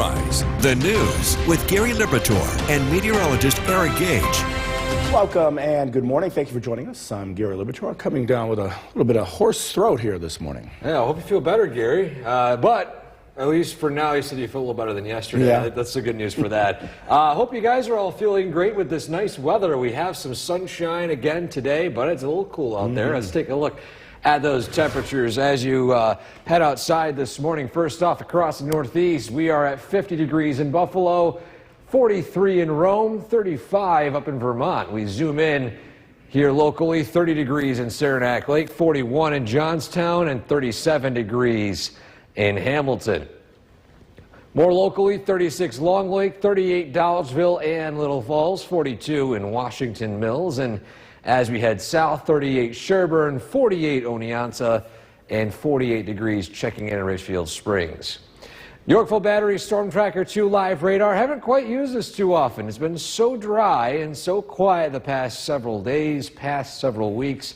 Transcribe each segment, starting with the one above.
Sunrise, the news with Gary Liberatore and meteorologist Eric Gage. Welcome and good morning. Thank you for joining us. I'm Gary Liberatore, coming down with a little bit of hoarse throat here this morning. Yeah, I hope you feel better, Gary. But at least for now, you said you feel a little better than yesterday. Yeah. That's the good news for that. Hope you guys are all feeling great with this nice weather. We have some sunshine again today, but it's a little cool out there. Let's take a look at those temperatures as you head outside this morning. First off, across the Northeast, we are at 50 degrees in Buffalo, 43 in Rome, 35 up in Vermont. We zoom in here locally, 30 degrees in Saranac Lake, 41 in Johnstown, and 37 degrees in Hamilton. More locally, 36 Long Lake, 38 Dollarville and Little Falls, 42 in Washington Mills, and as we head south, 38 Sherburne, 48 Oneonta, and 48 degrees checking in Richfield Springs. Yorkville Battery Storm Tracker 2 live radar. Haven't quite used this too often. It's been so dry and so quiet the past several days, past several weeks,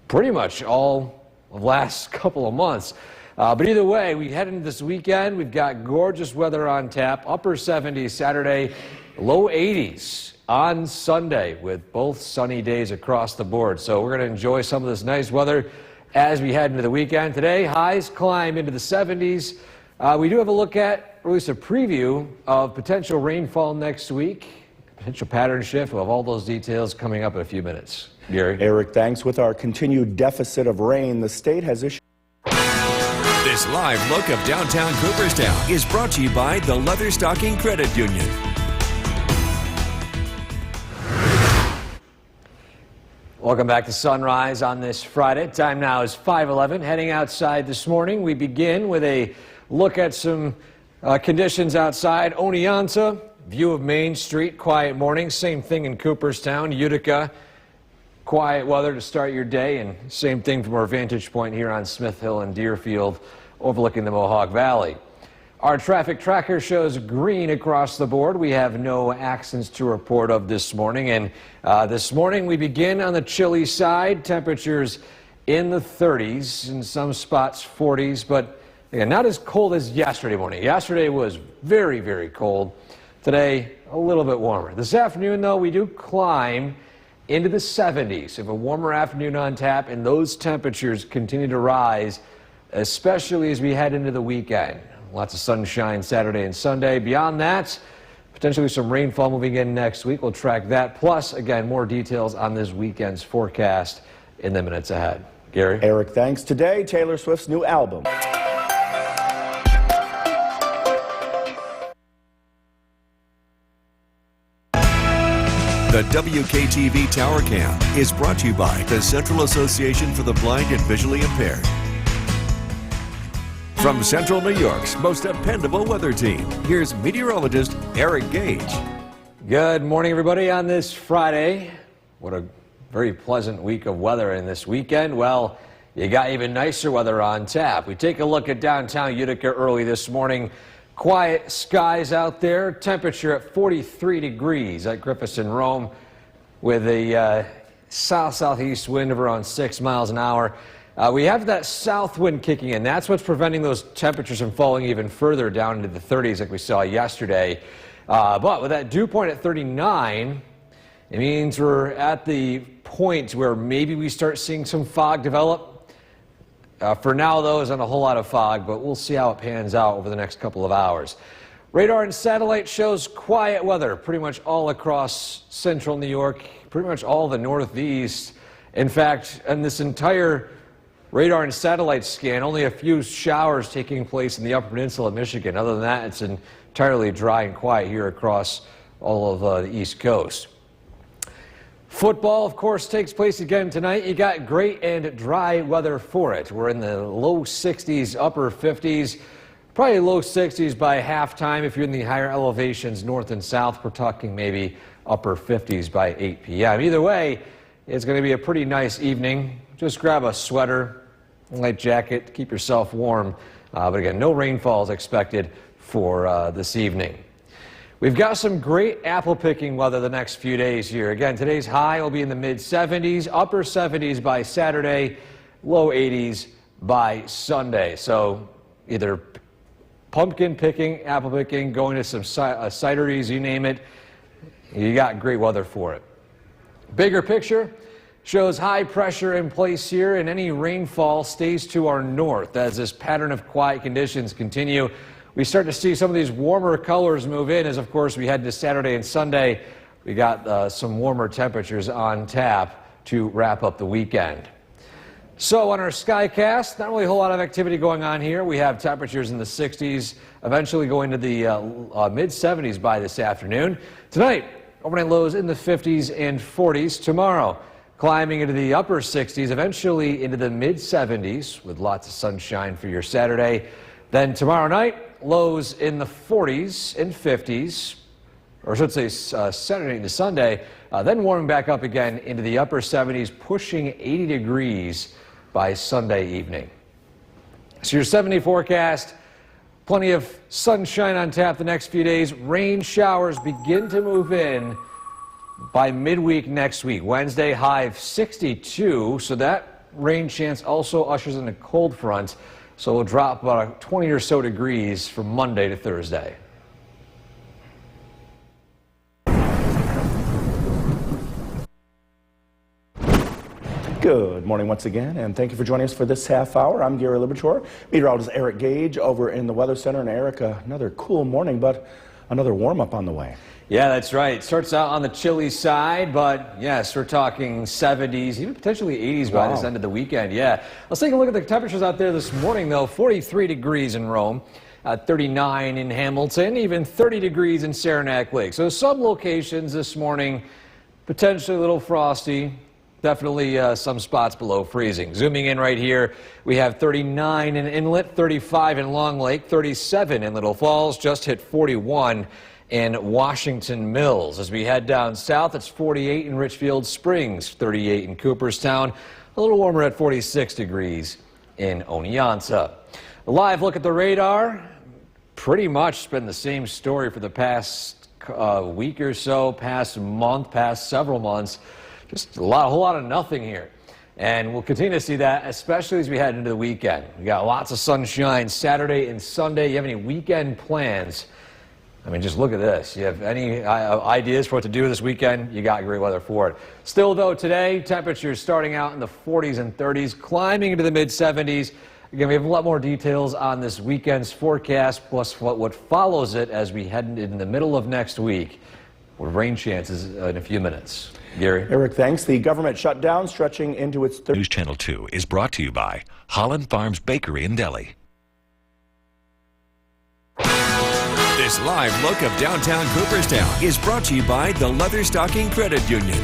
pretty much all of the last couple of months. But either way, we head into this weekend. We've got gorgeous weather on tap, upper 70s Saturday, low 80s on Sunday with both sunny days across the board. So we're going to enjoy some of this nice weather as we head into the weekend. Today, highs climb into the 70s. We do have a look at, or at least a preview of potential rainfall next week, potential pattern shift. We'll have all those details coming up in a few minutes. Gary. Eric, thanks. With our continued deficit of rain, the state has issued. This live look of downtown Cooperstown is brought to you by the Leatherstocking Credit Union. Welcome back to Sunrise on this Friday. Time now is 5:11. Heading outside this morning, we begin with a look at some conditions outside. Oneonta, view of Main Street, quiet morning. Same thing in Cooperstown. Utica, quiet weather to start your day, and same thing from our vantage point here on Smith Hill and Deerfield, overlooking the Mohawk Valley. Our traffic tracker shows green across the board. We have no accidents to report of this morning. And this morning we begin on the chilly side. Temperatures in the 30s, in some spots 40s, but again, not as cold as yesterday morning. Yesterday was very, very cold. Today, a little bit warmer. This afternoon, though, we do climb into the 70s. We have a warmer afternoon on tap, and those temperatures continue to rise, especially as we head into the weekend. Lots of sunshine Saturday and Sunday. Beyond that, potentially some rainfall moving in next week. We'll track that. Plus, again, more details on this weekend's forecast in the minutes ahead. Gary? Eric, thanks. Today, Taylor Swift's new album. The WKTV Tower Cam is brought to you by the Central Association for the Blind and Visually Impaired. From Central New York's most dependable weather team, here's meteorologist Eric Gage. Good morning, everybody, on this Friday. What a very pleasant week of weather in this weekend. Well, you got even nicer weather on tap. We take a look at downtown Utica early this morning. Quiet skies out there. Temperature at 43 degrees at Griffiths and Rome with a south-southeast wind of around 6 miles an hour. We have that south wind kicking in. That's what's preventing those temperatures from falling even further down into the 30s like we saw yesterday. But with that dew point at 39, it means we're at the point where maybe we start seeing some fog develop. For now, though, there's not a whole lot of fog, but we'll see how it pans out over the next couple of hours. Radar and satellite shows quiet weather pretty much all across central New York, pretty much all the Northeast. In fact, in this entire radar and satellite scan, only a few showers taking place in the Upper Peninsula of Michigan. Other than that, it's entirely dry and quiet here across all of the East Coast. Football, of course, takes place again tonight. You got great and dry weather for it. We're in the low 60s, upper 50s, probably low 60s by halftime. If you're in the higher elevations, north and south, we're talking maybe upper 50s by 8 p.m. Either way, it's going to be a pretty nice evening. Just grab a sweater, light jacket to keep yourself warm. But again, no rainfall is expected for this evening. We've got some great apple picking weather the next few days here. Again, today's high will be in the mid-70s, upper 70s by Saturday, low 80s by Sunday. So either pumpkin picking, apple picking, going to some cideries, you name it. You got great weather for it. Bigger picture shows high pressure in place here, and any rainfall stays to our north as this pattern of quiet conditions continue. We start to see some of these warmer colors move in as, of course, we head to Saturday and Sunday. We got some warmer temperatures on tap to wrap up the weekend. So on our Skycast, not really a whole lot of activity going on here. We have temperatures in the 60s, eventually going to the mid-70s by this afternoon. Tonight, overnight lows in the 50s and 40s. Tomorrow, climbing into the upper 60s, eventually into the mid-70s with lots of sunshine for your Saturday. Then tomorrow night, lows in the 40s and 50s, or I should say Saturday into Sunday, then warming back up again into the upper 70s, pushing 80 degrees by Sunday evening. So your 7-day forecast, plenty of sunshine on tap the next few days. Rain showers begin to move in by midweek next week. Wednesday, high of 62, so that rain chance also ushers in a cold front. So we'll drop about 20 or so degrees from Monday to Thursday. Good morning once again, and thank you for joining us for this half hour. I'm Gary Libichor, meteorologist Eric Gage over in the Weather Center. And Eric, another cool morning, but another warm-up on the way. Yeah, that's right. Starts out on the chilly side, but yes, we're talking 70s, even potentially 80s by this end of the weekend. Yeah. Let's take a look at the temperatures out there this morning, though. 43 degrees in Rome, 39 in Hamilton, even 30 degrees in Saranac Lake. So some locations this morning, potentially a little frosty. Definitely some spots below freezing. Zooming in right here, we have 39 in Inlet, 35 in Long Lake, 37 in Little Falls, just hit 41 in Washington Mills. As we head down south, it's 48 in Richfield Springs, 38 in Cooperstown, a little warmer at 46 degrees in Oneonta. A live look at the radar, pretty much been the same story for the past week or so, past month, past several months. Just a whole lot of nothing here. And we'll continue to see that, especially as we head into the weekend. We got lots of sunshine Saturday and Sunday. You have any weekend plans? I mean, just look at this. You have any ideas for what to do this weekend? You got great weather for it. Still, though, today, temperatures starting out in the 40s and 30s, climbing into the mid-70s. Again, we have a lot more details on this weekend's forecast, plus what follows it as we head into the middle of next week, with rain chances in a few minutes. Gary? Eric, thanks. The government shutdown stretching into its third. News Channel 2 is brought to you by Holland Farms Bakery and Deli. This live look of downtown Cooperstown is brought to you by the Leatherstocking Credit Union.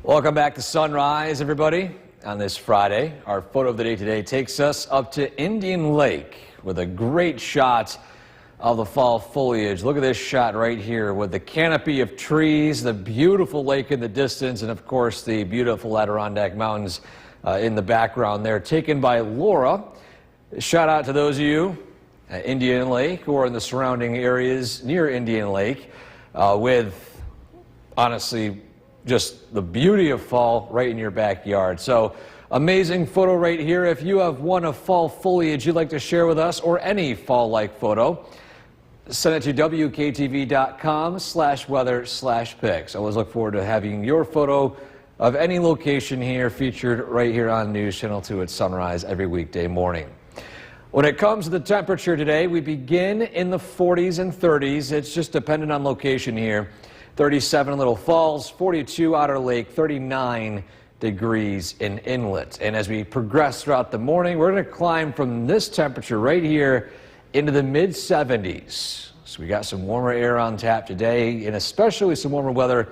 Welcome back to Sunrise, everybody. On this Friday, our photo of the day today takes us up to Indian Lake with a great shot of the fall foliage. Look at this shot right here with the canopy of trees, the beautiful lake in the distance, and of course the beautiful Adirondack Mountains in the background there, taken by Laura. Shout out to those of you at Indian Lake or in the surrounding areas near Indian Lake with, honestly, just the beauty of fall right in your backyard. So amazing photo right here. If you have one of fall foliage you'd like to share with us, or any fall-like photo, send it to WKTV.com/weather/pics. Always look forward to having your photo of any location here featured right here on News Channel 2 at sunrise every weekday morning. When it comes to the temperature today, we begin in the 40s and 30s. It's just dependent on location here. 37 in Little Falls, 42 Outer Lake, 39 degrees in Inlet. And as we progress throughout the morning, we're going to climb from this temperature right here into the mid-70s. So we got some warmer air on tap today, and especially some warmer weather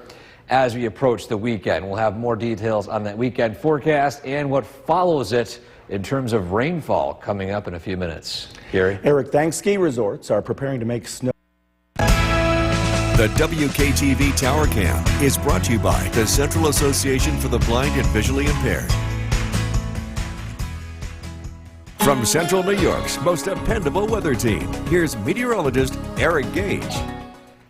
as we approach the weekend. We'll have more details on that weekend forecast and what follows it in terms of rainfall coming up in a few minutes. Gary? Eric, thanks. Ski resorts are preparing to make snow. The WKTV Tower Cam is brought to you by the Central Association for the Blind and Visually Impaired. From Central New York's most dependable weather team, here's meteorologist Eric Gage.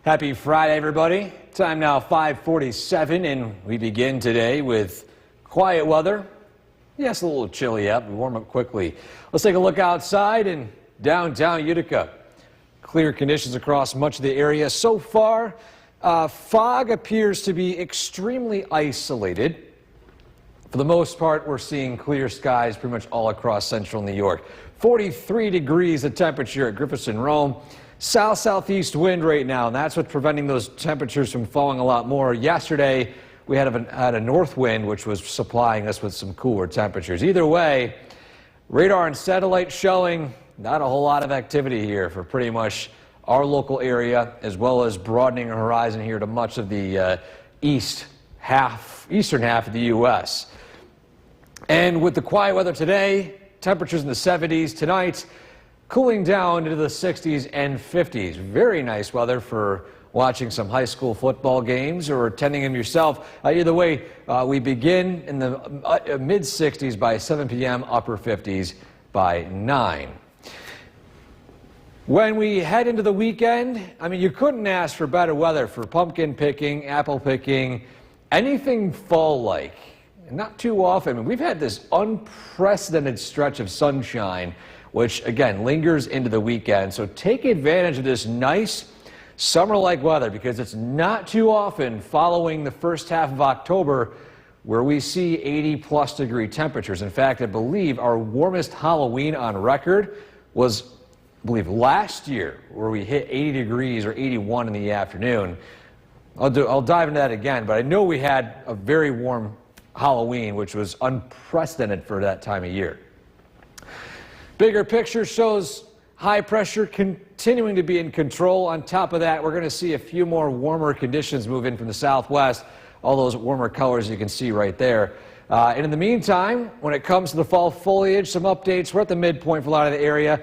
Happy Friday, everybody. Time now 5:47, and we begin today with quiet weather. Yes, a little chilly up. We warm up quickly. Let's take a look outside in downtown Utica. Clear conditions across much of the area. So far, fog appears to be extremely isolated. For the most part, we're seeing clear skies pretty much all across central New York. 43 degrees the temperature at Griffiths and Rome. South-southeast wind right now, and that's what's preventing those temperatures from falling a lot more. Yesterday, we had a north wind, which was supplying us with some cooler temperatures. Either way, radar and satellite showing not a whole lot of activity here for pretty much our local area, as well as broadening our horizon here to much of the eastern half of the U.S. And with the quiet weather today, temperatures in the 70s. Tonight, cooling down into the 60s and 50s. Very nice weather for watching some high school football games or attending them yourself. Either way, we begin in the mid-60s by 7 p.m., upper 50s by 9. When we head into the weekend, I mean, you couldn't ask for better weather for pumpkin picking, apple picking, anything fall-like. Not too often. I mean, we've had this unprecedented stretch of sunshine, which, again, lingers into the weekend. So take advantage of this nice summer-like weather, because it's not too often following the first half of October where we see 80-plus degree temperatures. In fact, I believe our warmest Halloween on record was, I believe, last year, where we hit 80 degrees or 81 in the afternoon. I'll dive into that again, but I know we had a very warm Halloween, which was unprecedented for that time of year. Bigger picture shows high pressure continuing to be in control. On top of that, we're going to see a few more warmer conditions move in from the southwest. All those warmer colors you can see right there. And in the meantime, when it comes to the fall foliage, some updates. We're at the midpoint for a lot of the area.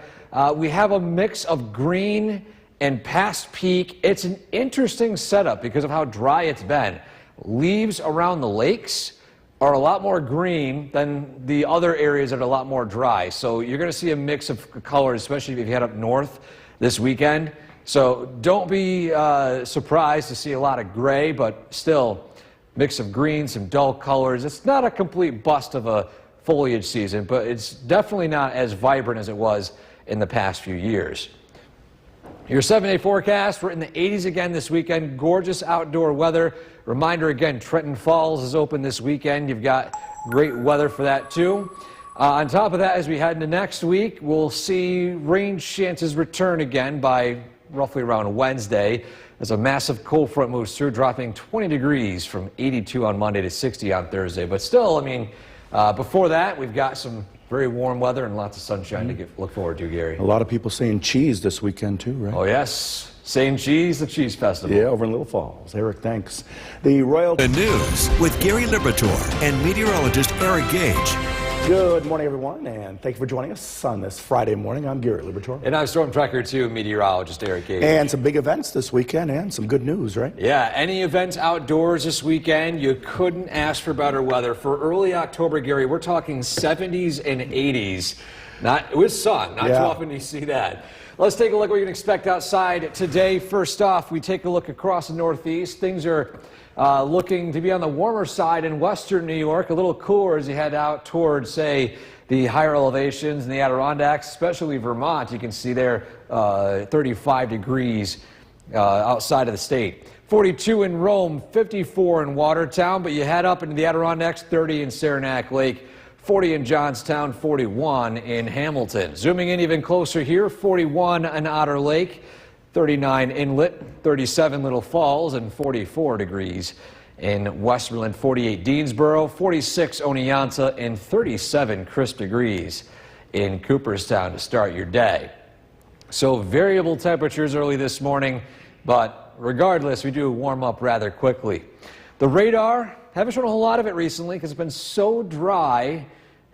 We have a mix of green and past peak. It's an interesting setup because of how dry it's been. Leaves around the lakes are a lot more green than the other areas that are a lot more dry. So you're going to see a mix of colors, especially if you head up north this weekend. So don't be surprised to see a lot of gray, but still mix of green, some dull colors. It's not a complete bust of a foliage season, but it's definitely not as vibrant as it was in the past few years. Your 7-day forecast, we're in the 80s again this weekend. Gorgeous outdoor weather. Reminder again, Trenton Falls is open this weekend. You've got great weather for that too. On top of that, as we head into next week, we'll see rain chances return again by roughly around Wednesday as a massive cold front moves through, dropping 20 degrees from 82 on Monday to 60 on Thursday. But still, I mean, before that, we've got some very warm weather and lots of sunshine to look forward to, Gary. A lot of people saying cheese this weekend too, right? Oh, yes. Saying cheese, the Cheese Festival. Yeah, over in Little Falls. Eric, thanks. The Royal... The news with Gary Liberatore and meteorologist Eric Gage. Good morning, everyone, and thank you for joining us on this Friday morning. I'm Gary Liberatore. And I'm Storm Tracker 2 meteorologist Eric Gage. And some big events this weekend and some good news, right? Yeah, any events outdoors this weekend, you couldn't ask for better weather. For early October, Gary, we're talking 70s and 80s. Not with sun, not too often do you see that. Let's take a look at what you can expect outside today. First off, we take a look across the Northeast. Things are looking to be on the warmer side in western New York, a little cooler as you head out towards, say, the higher elevations in the Adirondacks, especially Vermont. You can see there 35 degrees outside of the state. 42 in Rome, 54 in Watertown, but you head up into the Adirondacks, 30 in Saranac Lake, 40 in Johnstown, 41 in Hamilton. Zooming in even closer here, 41 in Otter Lake, 39 Inlet, 37 Little Falls, and 44 degrees in Westmoreland, 48 Deansboro, 46 Oneonta, and 37 crisp degrees in Cooperstown to start your day. So variable temperatures early this morning, but regardless, we do warm up rather quickly. The radar, haven't shown a whole lot of it recently because it's been so dry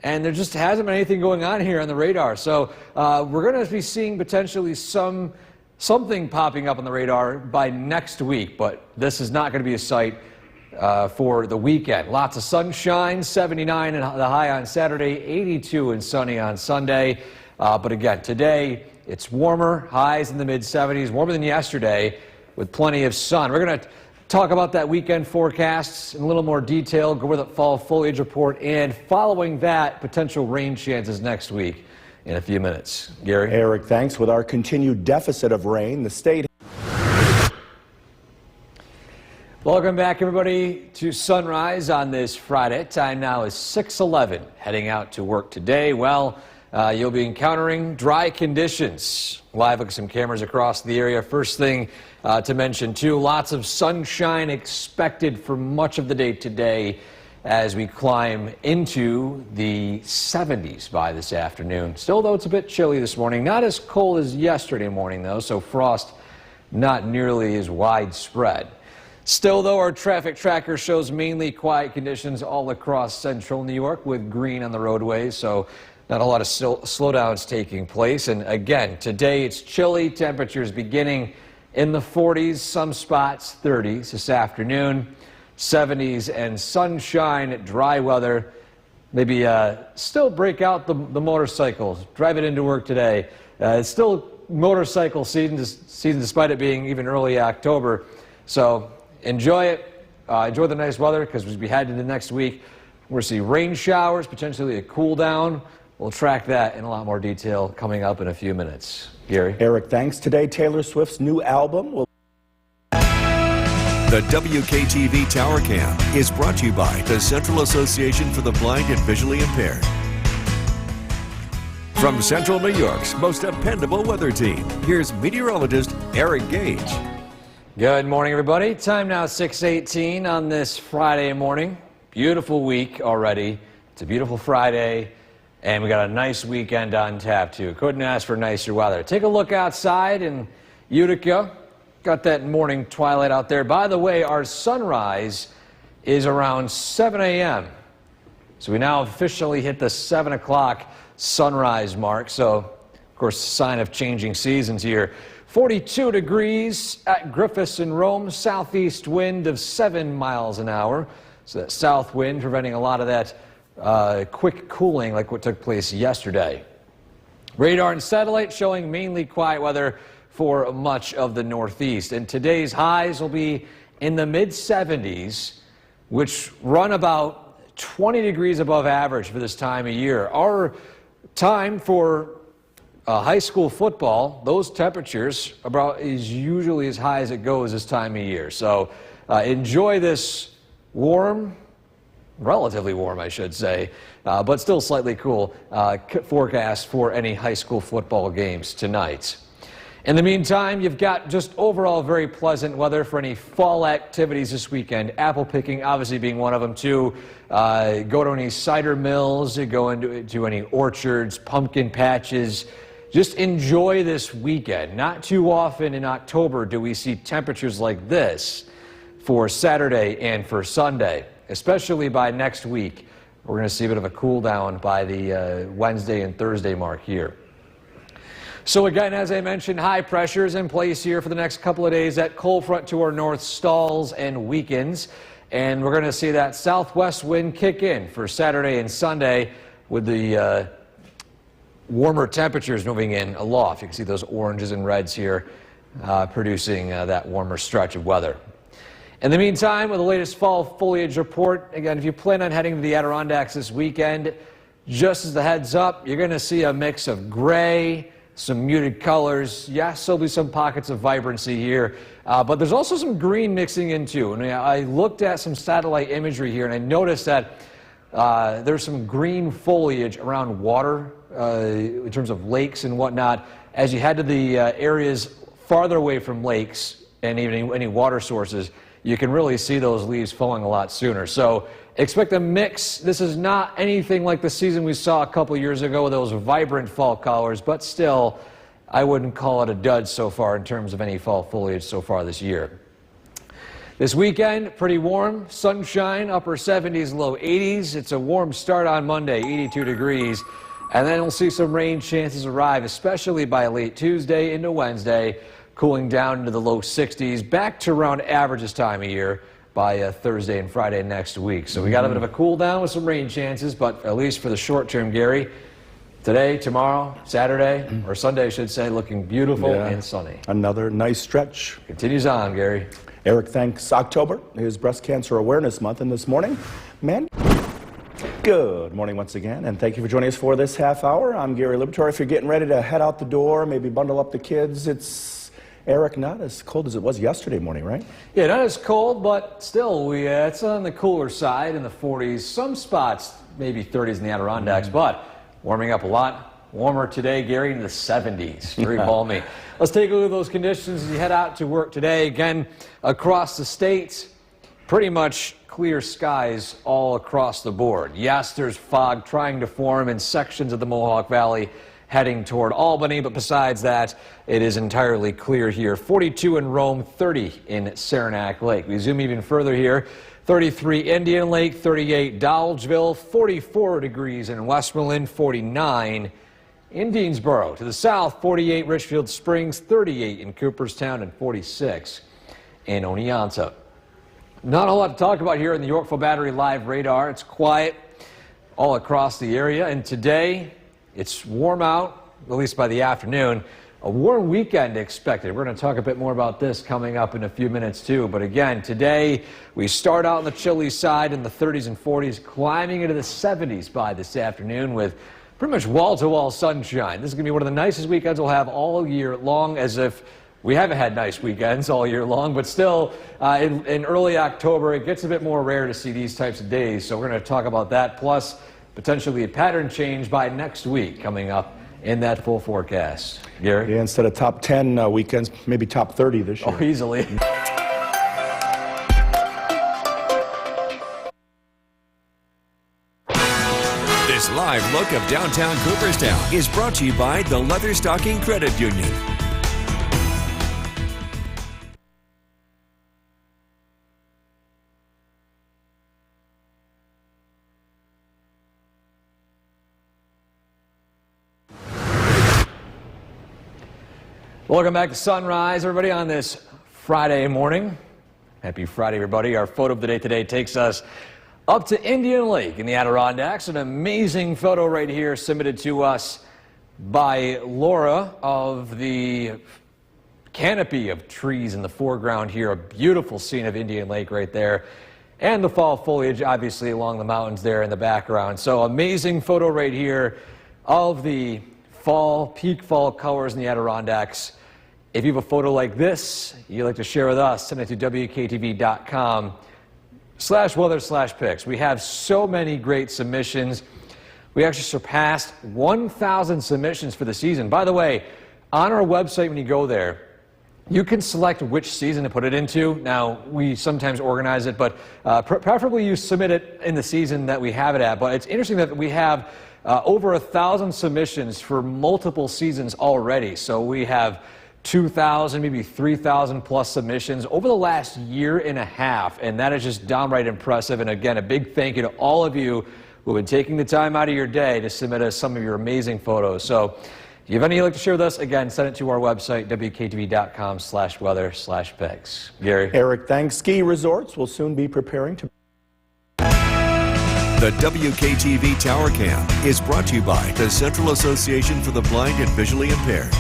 and there just hasn't been anything going on here on the radar. So we're going to be seeing potentially something popping up on the radar by next week, but this is not going to be a sight for the weekend. Lots of sunshine, 79 and the high on Saturday, 82 and sunny on Sunday. But again, today it's warmer, highs in the mid-70s, warmer than yesterday with plenty of sun. We're going to talk about that weekend forecasts in a little more detail, go over the fall foliage report, and following that, potential rain chances next week in a few minutes. Gary? Eric, thanks. With our continued deficit of rain, the state... Welcome back, everybody, to Sunrise on this Friday. Time now is 6:11. Heading out to work today. Well, you'll be encountering dry conditions. Live look at some cameras across the area. First thing to mention, too, lots of sunshine expected for much of the day today as we climb into the 70s by this afternoon. Still, though, it's a bit chilly this morning. Not as cold as yesterday morning, though, so frost not nearly as widespread. Still, though, our traffic tracker shows mainly quiet conditions all across central New York with green on the roadways, so not a lot of slowdowns taking place. And again, today it's chilly. Temperatures beginning in the 40s, some spots 30s this afternoon. 70s and sunshine, dry weather. Maybe still break out the motorcycles. Drive it into work today. It's still motorcycle season despite it being even early October. So enjoy it. Enjoy the nice weather because as we head into next week, we're going to see rain showers, potentially a cool down. We'll track that in a lot more detail coming up in a few minutes. Gary? Eric, thanks. Today, Taylor Swift's new album will... The WKTV Tower Cam is brought to you by the Central Association for the Blind and Visually Impaired. From Central New York's most dependable weather team, here's meteorologist Eric Gage. Good morning, everybody. Time now 6:18 on this Friday morning. Beautiful week already. It's a beautiful Friday, and we got a nice weekend on tap, too. Couldn't ask for nicer weather. Take a look outside in Utica. Got that morning twilight out there. By the way, our sunrise is around 7 a.m. So we now officially hit the 7 o'clock sunrise mark. So, of course, a sign of changing seasons here. 42 degrees at Griffiths in Rome, southeast wind of 7 miles an hour. So that south wind preventing a lot of that quick cooling like what took place yesterday. Radar and satellite showing mainly quiet weather for much of the Northeast. And today's highs will be in the mid-70s, which run about 20 degrees above average for this time of year. Our time for high school football, those temperatures about is usually as high as it goes this time of year. So enjoy this warm, relatively warm, I should say, but still slightly cool forecast for any high school football games tonight. In the meantime, you've got just overall very pleasant weather for any fall activities this weekend. Apple picking obviously being one of them, too. Go to any cider mills, go into any orchards, pumpkin patches. Just enjoy this weekend. Not too often in October do we see temperatures like this for Saturday and for Sunday, especially by next week. We're going to see a bit of a cool down by the Wednesday and Thursday mark here. So again, as I mentioned, high pressure is in place here for the next couple of days. That cold front to our north stalls and weakens. And we're going to see that southwest wind kick in for Saturday and Sunday with the warmer temperatures moving in aloft. You can see those oranges and reds here producing that warmer stretch of weather. In the meantime, with the latest fall foliage report, again, if you plan on heading to the Adirondacks this weekend, just as the heads up, you're going to see a mix of gray, some muted colors. Yes, there'll be some pockets of vibrancy here, but there's also some green mixing in too. And I looked at some satellite imagery here and I noticed that there's some green foliage around water in terms of lakes and whatnot. As you head to the areas farther away from lakes and even any water sources, you can really see those leaves falling a lot sooner. So expect a mix. This is not anything like the season we saw a couple years ago with those vibrant fall colors, but still, I wouldn't call it a dud so far in terms of any fall foliage so far this year. This weekend, pretty warm, sunshine, upper 70s, low 80s. It's a warm start on Monday, 82 degrees. And then we'll see some rain chances arrive, especially by late Tuesday into Wednesday, cooling down into the low 60s, back to around average this time of year by Thursday and Friday next week. So we got a bit of a cool down with some rain chances, but at least for the short term, Gary, Today, tomorrow, Saturday, or Sunday, I should say, looking beautiful and sunny. Another nice stretch. Continues on, Gary. Eric, thanks. October is Breast Cancer Awareness Month, and this morning, good morning once again, and thank you for joining us for this half hour. I'm Gary Libator. If you're getting ready to head out the door, maybe bundle up the kids, it's, Eric, not as cold as it was yesterday morning, right? Yeah, not as cold, but still, it's on the cooler side in the 40s. Some spots, maybe 30s in the Adirondacks, but warming up a lot warmer today, Gary, in the 70s. Very balmy. Let's take a look at those conditions as you head out to work today. Again, across the state, pretty much clear skies all across the board. Yes, there's fog trying to form in sections of the Mohawk Valley heading toward Albany, but besides that, it is entirely clear here. 42 in Rome, 30 in Saranac Lake. We zoom even further here. 33 Indian Lake, 38 Dowdesville, 44 degrees in Westmoreland, 49 in Deansboro. To the south, 48 Richfield Springs, 38 in Cooperstown, and 46 in Oneonta. Not a lot to talk about here in the Yorkville Battery Live Radar. It's quiet all across the area, and today it's warm out, at least by the afternoon. A warm weekend expected. We're going to talk a bit more about this coming up in a few minutes too. But again, today we start out on the chilly side in the 30s and 40s, climbing into the 70s by this afternoon with pretty much wall-to-wall sunshine. This is going to be one of the nicest weekends we'll have all year long, as if we haven't had nice weekends all year long. But still, in early October, it gets a bit more rare to see these types of days. So we're going to talk about that, plus potentially a pattern change by next week coming up in that full forecast. Gary? Yeah, instead of top 10 weekends, maybe top 30 this year. Oh, easily. This live look of downtown Cooperstown is brought to you by the Leatherstocking Credit Union. Welcome back to Sunrise, everybody, on this Friday morning. Happy Friday, everybody. Our photo of the day today takes us up to Indian Lake in the Adirondacks. An amazing photo right here submitted to us by Laura of the canopy of trees in the foreground here. A beautiful scene of Indian Lake right there. And the fall foliage, obviously, along the mountains there in the background. So amazing photo right here of the peak fall colors in the Adirondacks. If you have a photo like this you'd like to share with us, send it to WKTV.com/weather/pics. We have so many great submissions. We actually surpassed 1,000 submissions for the season. By the way, on our website, when you go there, you can select which season to put it into. Now, we sometimes organize it, but preferably you submit it in the season that we have it at. But it's interesting that we have over 1,000 submissions for multiple seasons already. So we have 2,000, maybe 3,000 plus submissions over the last year and a half, and that is just downright impressive. And again, a big thank you to all of you who have been taking the time out of your day to submit us some of your amazing photos. So if you have any you'd like to share with us, again, send it to our website, WKTV.com/weather/pics. Gary? Eric, thanks. Ski resorts will soon be preparing to... The WKTV Tower Cam is brought to you by the Central Association for the Blind and Visually Impaired.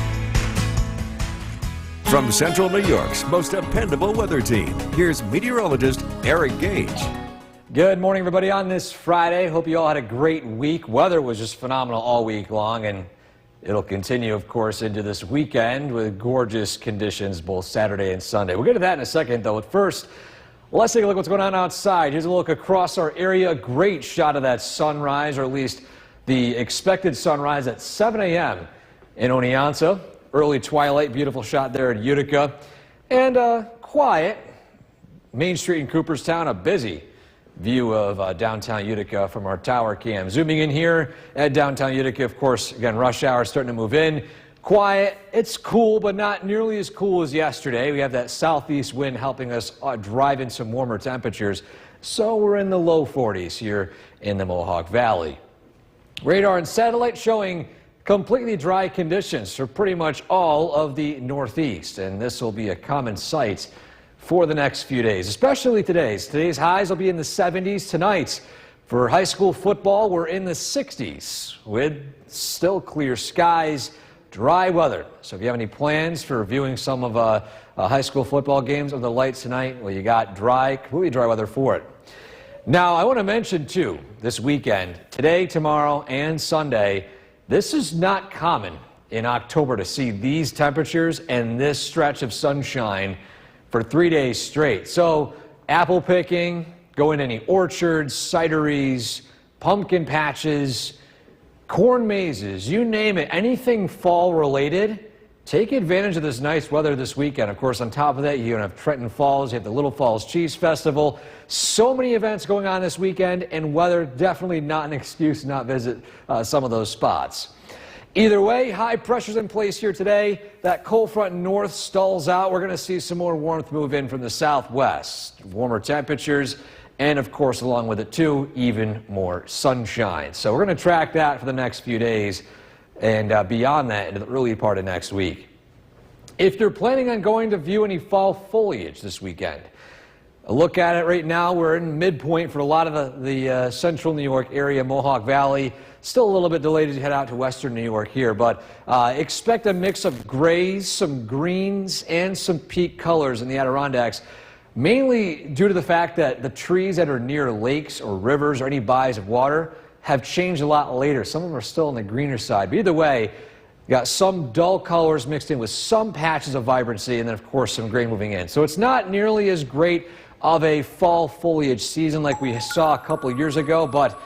From Central New York's most dependable weather team, here's meteorologist Eric Gage. Good morning, everybody, on this Friday. Hope you all had a great week. Weather was just phenomenal all week long, and it'll continue, of course, into this weekend with gorgeous conditions both Saturday and Sunday. We'll get to that in a second, though. But first, let's take a look at what's going on outside. Here's a look across our area. A great shot of that sunrise, or at least the expected sunrise at 7 a.m. in Oneonta. Early twilight, beautiful shot there at Utica. And quiet Main Street in Cooperstown, a busy view of downtown Utica from our tower cam. Zooming in here at downtown Utica, of course, again, rush hour starting to move in. Quiet, it's cool, but not nearly as cool as yesterday. We have that southeast wind helping us drive in some warmer temperatures. So we're in the low 40s here in the Mohawk Valley. Radar and satellite showing completely dry conditions for pretty much all of the Northeast, and this will be a common sight for the next few days, especially today's. Today's highs will be in the 70s. Tonight's For high school football, we're in the 60s with still clear skies, dry weather. So if you have any plans for viewing some of high school football games under the lights tonight, well, you got completely dry weather for it. Now, I want to mention, too, this weekend, today, tomorrow, and Sunday, this is not common in October to see these temperatures and this stretch of sunshine for 3 days straight. So, apple picking, go in any orchards, cideries, pumpkin patches, corn mazes, you name it, anything fall related. Take advantage of this nice weather this weekend. Of course, on top of that, you have Trenton Falls, you have the Little Falls Cheese Festival. So many events going on this weekend, and weather definitely not an excuse to not visit some of those spots. Either way, high pressure's in place here today. That cold front north stalls out. We're going to see some more warmth move in from the southwest. Warmer temperatures, and of course, along with it too, even more sunshine. So we're going to track that for the next few days and beyond that into the early part of next week. If you're planning on going to view any fall foliage this weekend, a look at it right now, we're in midpoint for a lot of the central New York area, Mohawk Valley. Still a little bit delayed as you head out to western New York here, but expect a mix of grays, some greens, and some peak colors in the Adirondacks, mainly due to the fact that the trees that are near lakes or rivers or any bodies of water have changed a lot later. Some of them are still on the greener side, but either way, you got some dull colors mixed in with some patches of vibrancy, and then of course some gray moving in. So it's not nearly as great of a fall foliage season like we saw a couple of years ago, but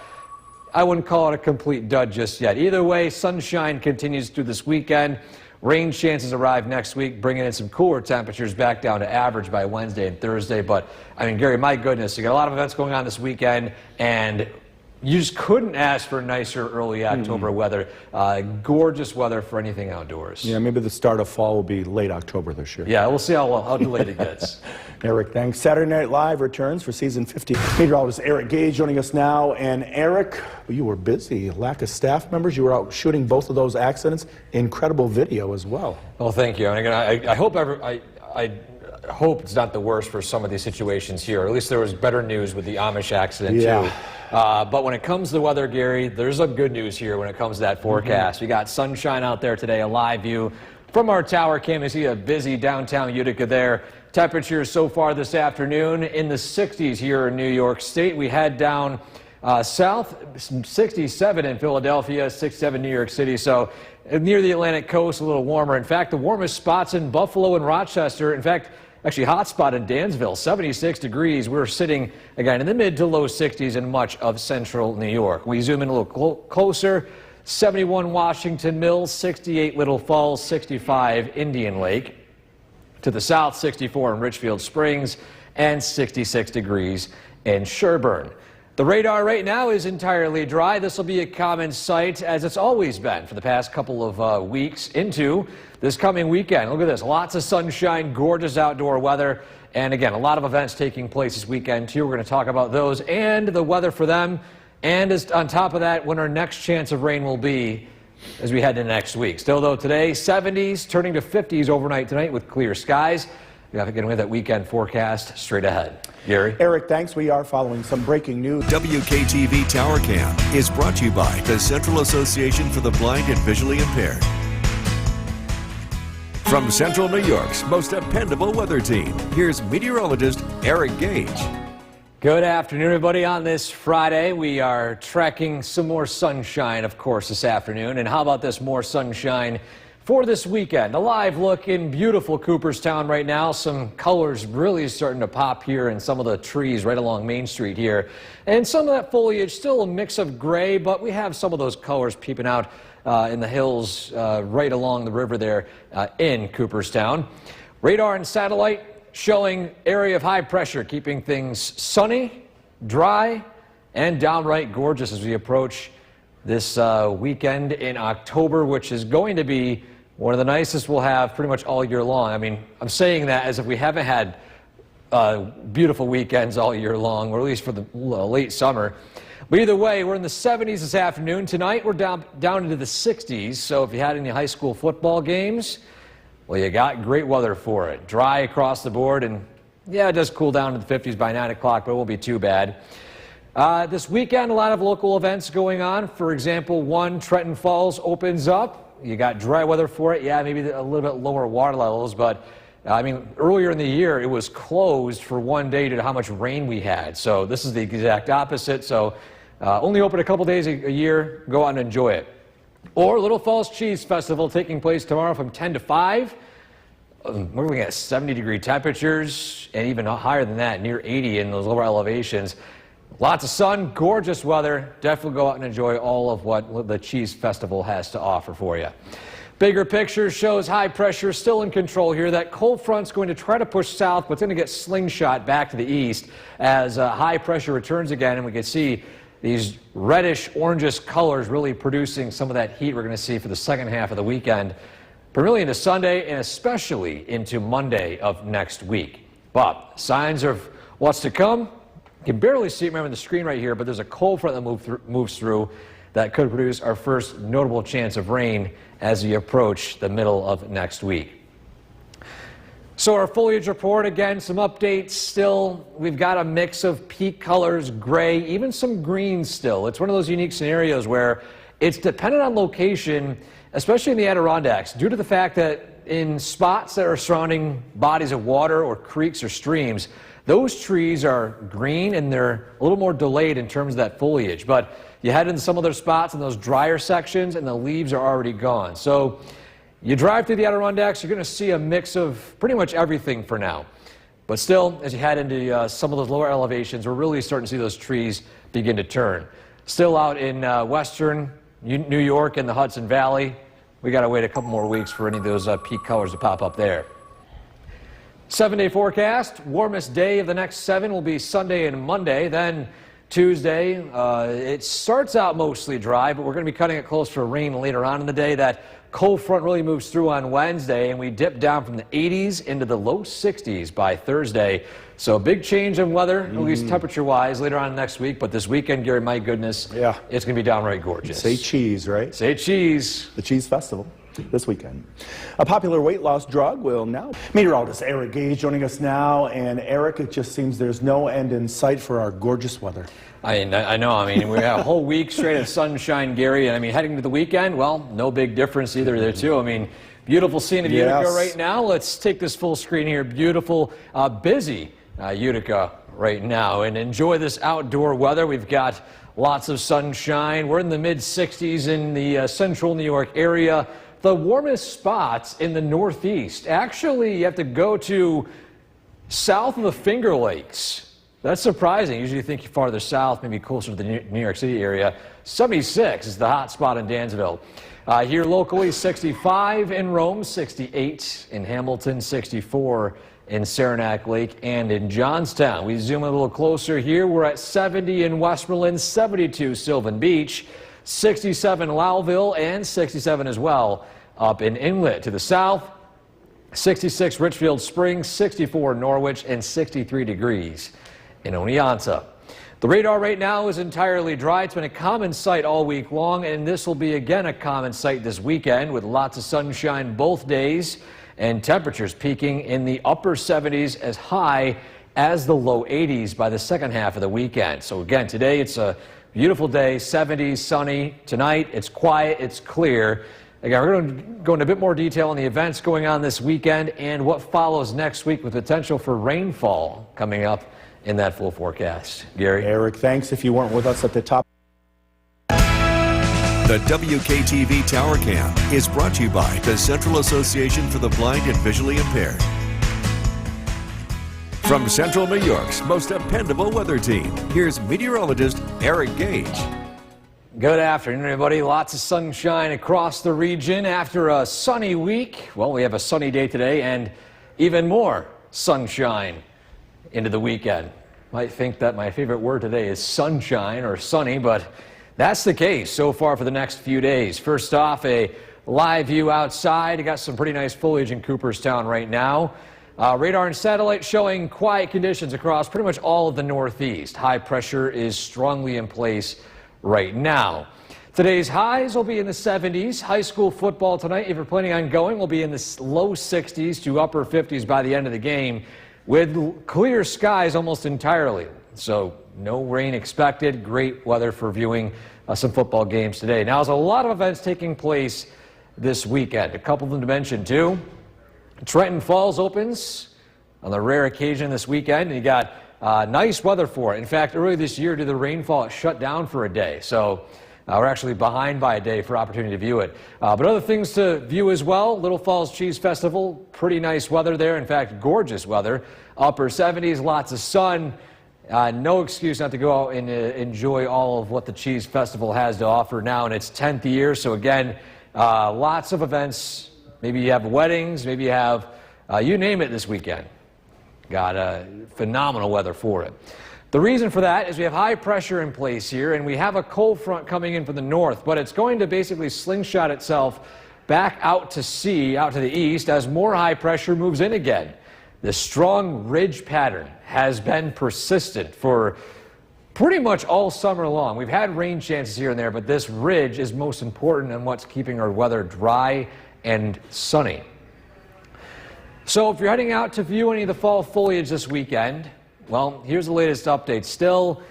I wouldn't call it a complete dud just yet. Either way, sunshine continues through this weekend. Rain chances arrive next week, bringing in some cooler temperatures back down to average by Wednesday and Thursday. But, I mean, Gary, my goodness, you got a lot of events going on this weekend, and you just couldn't ask for nicer early October weather. Gorgeous weather for anything outdoors. Yeah, maybe the start of fall will be late October this year. Yeah, we'll see how delayed it gets. Eric, thanks. Saturday Night Live returns for season 50. Meteorologist Eric Gage joining us now. And Eric, you were busy. Lack of staff members. You were out shooting both of those accidents. Incredible video as well. Well, thank you. And again, I hope I hope it's not the worst for some of these situations here. At least there was better news with the Amish accident, too. But when it comes to the weather, Gary, there's some good news here when it comes to that forecast. We got sunshine out there today, a live view from our tower cam. You see a busy downtown Utica there. Temperatures so far this afternoon in the 60s here in New York State. We head down south, 67 in Philadelphia, 67 New York City. So near the Atlantic coast, a little warmer. In fact, the warmest spots in Buffalo and Rochester. In fact, actually hot spot in Dansville, 76 degrees. We're sitting, again, in the mid to low 60s in much of central New York. We zoom in a little closer. 71 Washington Mills, 68 Little Falls, 65 Indian Lake. To the south, 64 in Richfield Springs, and 66 degrees in Sherburne. The radar right now is entirely dry. This will be a common sight, as it's always been for the past couple of weeks into this coming weekend. Look at this. Lots of sunshine, gorgeous outdoor weather, and again, a lot of events taking place this weekend, too. We're going to talk about those and the weather for them, and on top of that, when our next chance of rain will be as we head into next week. Still, though, today, 70s, turning to 50s overnight tonight with clear skies. We have to get away that weekend forecast straight ahead. Gary? Eric, thanks. We are following some breaking news. WKTV Tower Cam is brought to you by the Central Association for the Blind and Visually Impaired. From Central New York's most dependable weather team, here's meteorologist Eric Gage. Good afternoon, everybody. On this Friday, we are trekking some more sunshine, of course, this afternoon. And how about this more sunshine for this weekend? A live look in beautiful Cooperstown right now. Some colors really starting to pop here in some of the trees right along Main Street here. And some of that foliage still a mix of gray, but we have some of those colors peeping out in the hills right along the river there in Cooperstown. Radar and satellite showing area of high pressure, keeping things sunny, dry, and downright gorgeous as we approach this weekend in October, which is going to be one of the nicest we'll have pretty much all year long. I mean, I'm saying that as if we haven't had beautiful weekends all year long, or at least for the late summer. But either way, we're in the 70s this afternoon. Tonight, we're down into the 60s, so if you had any high school football games, well, you got great weather for it. Dry across the board, and yeah, it does cool down to the 50s by 9 o'clock, but it won't be too bad. This weekend, a lot of local events going on. For example, one, Trenton Falls opens up. You got dry weather for it. Yeah, maybe a little bit lower water levels, but I mean, earlier in the year, it was closed for one day due to how much rain we had. So this is the exact opposite. So only open a couple days a year. Go out and enjoy it. Or Little Falls Cheese Festival taking place tomorrow from 10 to 5. We're looking at 70-degree temperatures and even higher than that, near 80 in those lower elevations. Lots of sun, gorgeous weather. Definitely go out and enjoy all of what the Cheese Festival has to offer for you. Bigger picture shows high pressure still in control here. That cold front's going to try to push south, but it's going to get slingshot back to the east as high pressure returns again, and we can see these reddish, orangish colors really producing some of that heat we're going to see for the second half of the weekend, but really into Sunday and especially into Monday of next week. But signs of what's to come. You can barely see it, remember, on the screen right here, but there's a cold front that moves through that could produce our first notable chance of rain as we approach the middle of next week. So our foliage report, again, some updates still. We've got a mix of peak colors, gray, even some green still. It's one of those unique scenarios where it's dependent on location, especially in the Adirondacks, due to the fact that in spots that are surrounding bodies of water or creeks or streams, those trees are green and they're a little more delayed in terms of that foliage. But you head into some other spots in those drier sections and the leaves are already gone. So you drive through the Adirondacks, you're going to see a mix of pretty much everything for now. But still, as you head into some of those lower elevations, we're really starting to see those trees begin to turn. Still out in western New York and the Hudson Valley, we got to wait a couple more weeks for any of those peak colors to pop up there. 7-day forecast. Warmest day of the next 7 will be Sunday and Monday. Then Tuesday, it starts out mostly dry, but we're going to be cutting it close for rain later on in the day. That cold front really moves through on Wednesday, and we dip down from the 80s into the low 60s by Thursday. So a big change in weather, at least temperature-wise, later on next week. But this weekend, Gary, my goodness, yeah, it's going to be downright gorgeous. Say cheese, right? Say cheese. The Cheese Festival this weekend. A popular weight loss drug will now. Meteorologist Eric Gage joining us now. And Eric, it just seems there's no end in sight for our gorgeous weather. I know. I mean, we have a whole week straight of sunshine, Gary. And I mean, heading to the weekend, well, no big difference either there, too. I mean, beautiful scene of Utica right now. Let's take this full screen here. Beautiful, busy Utica right now. And enjoy this outdoor weather. We've got lots of sunshine. We're in the mid-60s in the central New York area. The warmest spots in the Northeast. Actually, you have to go to south of the Finger Lakes. That's surprising. Usually you think farther south, maybe closer to the New York City area. 76 is the hot spot in Dansville. Here locally, 65 in Rome, 68 in Hamilton, 64 in Saranac Lake and in Johnstown. We zoom in a little closer here. We're at 70 in Westmoreland, 72 Sylvan Beach, 67 Lowville, and 67 as well up in Inlet. To the south, 66 Richfield Springs, 64 Norwich, and 63 degrees in Oneonta. The radar right now is entirely dry. It's been a common sight all week long, and this will be again a common sight this weekend with lots of sunshine both days and temperatures peaking in the upper 70s as high as the low 80s by the second half of the weekend. So again, today it's a beautiful day, 70s, sunny. Tonight it's quiet, it's clear. Again, we're going to go into a bit more detail on the events going on this weekend and what follows next week with potential for rainfall coming up in that full forecast. Gary? Eric, thanks if you weren't with us at the top. The WKTV Tower Cam is brought to you by the Central Association for the Blind and Visually Impaired. From Central New York's most dependable weather team, here's meteorologist Eric Gage. Good afternoon, everybody. Lots of sunshine across the region after a sunny week. Well, we have a sunny day today and even more sunshine into the weekend. Might think that my favorite word today is sunshine or sunny, but that's the case so far for the next few days. First off, a live view outside. You got some pretty nice foliage in Cooperstown right now. Radar and satellite showing quiet conditions across pretty much all of the Northeast. High pressure is strongly in place right now. Today's highs will be in the 70s. High school football tonight, if you're planning on going, will be in the low 60s to upper 50s by the end of the game with clear skies almost entirely. So no rain expected. Great weather for viewing some football games today. Now, there's a lot of events taking place this weekend. A couple of them to mention, too. Trenton Falls opens on the rare occasion this weekend, and you got nice weather for it. In fact, earlier this year, due to the rainfall, it shut down for a day. So we're actually behind by a day for opportunity to view it. But other things to view as well. Little Falls Cheese Festival, pretty nice weather there. In fact, gorgeous weather. Upper 70s, lots of sun. No excuse not to go out and enjoy all of what the Cheese Festival has to offer now in its 10th year. So again, lots of events. Maybe you have weddings, maybe you have, you name it this weekend. Got phenomenal weather for it. The reason for that is we have high pressure in place here, and we have a cold front coming in from the north, but it's going to basically slingshot itself back out to sea, out to the east, as more high pressure moves in again. This strong ridge pattern has been persistent for pretty much all summer long. We've had rain chances here and there, but this ridge is most important in what's keeping our weather dry and sunny. So if you're heading out to view any of the fall foliage this weekend, well, here's the latest update. Still,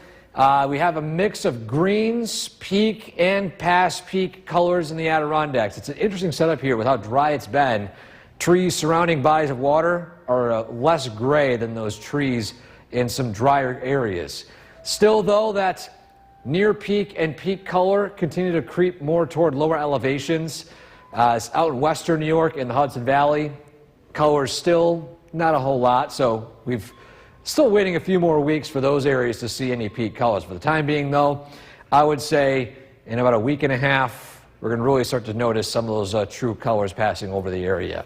we have a mix of greens, peak, and past peak colors in the Adirondacks. It's an interesting setup here with how dry it's been. Trees surrounding bodies of water are less gray than those trees in some drier areas. Still, though, that near peak and peak color continue to creep more toward lower elevations. It's out in western New York in the Hudson Valley. Colors still not a whole lot, so we've still waiting a few more weeks for those areas to see any peak colors. For the time being, though, I would say in about a week and a half, we're going to really start to notice some of those true colors passing over the area.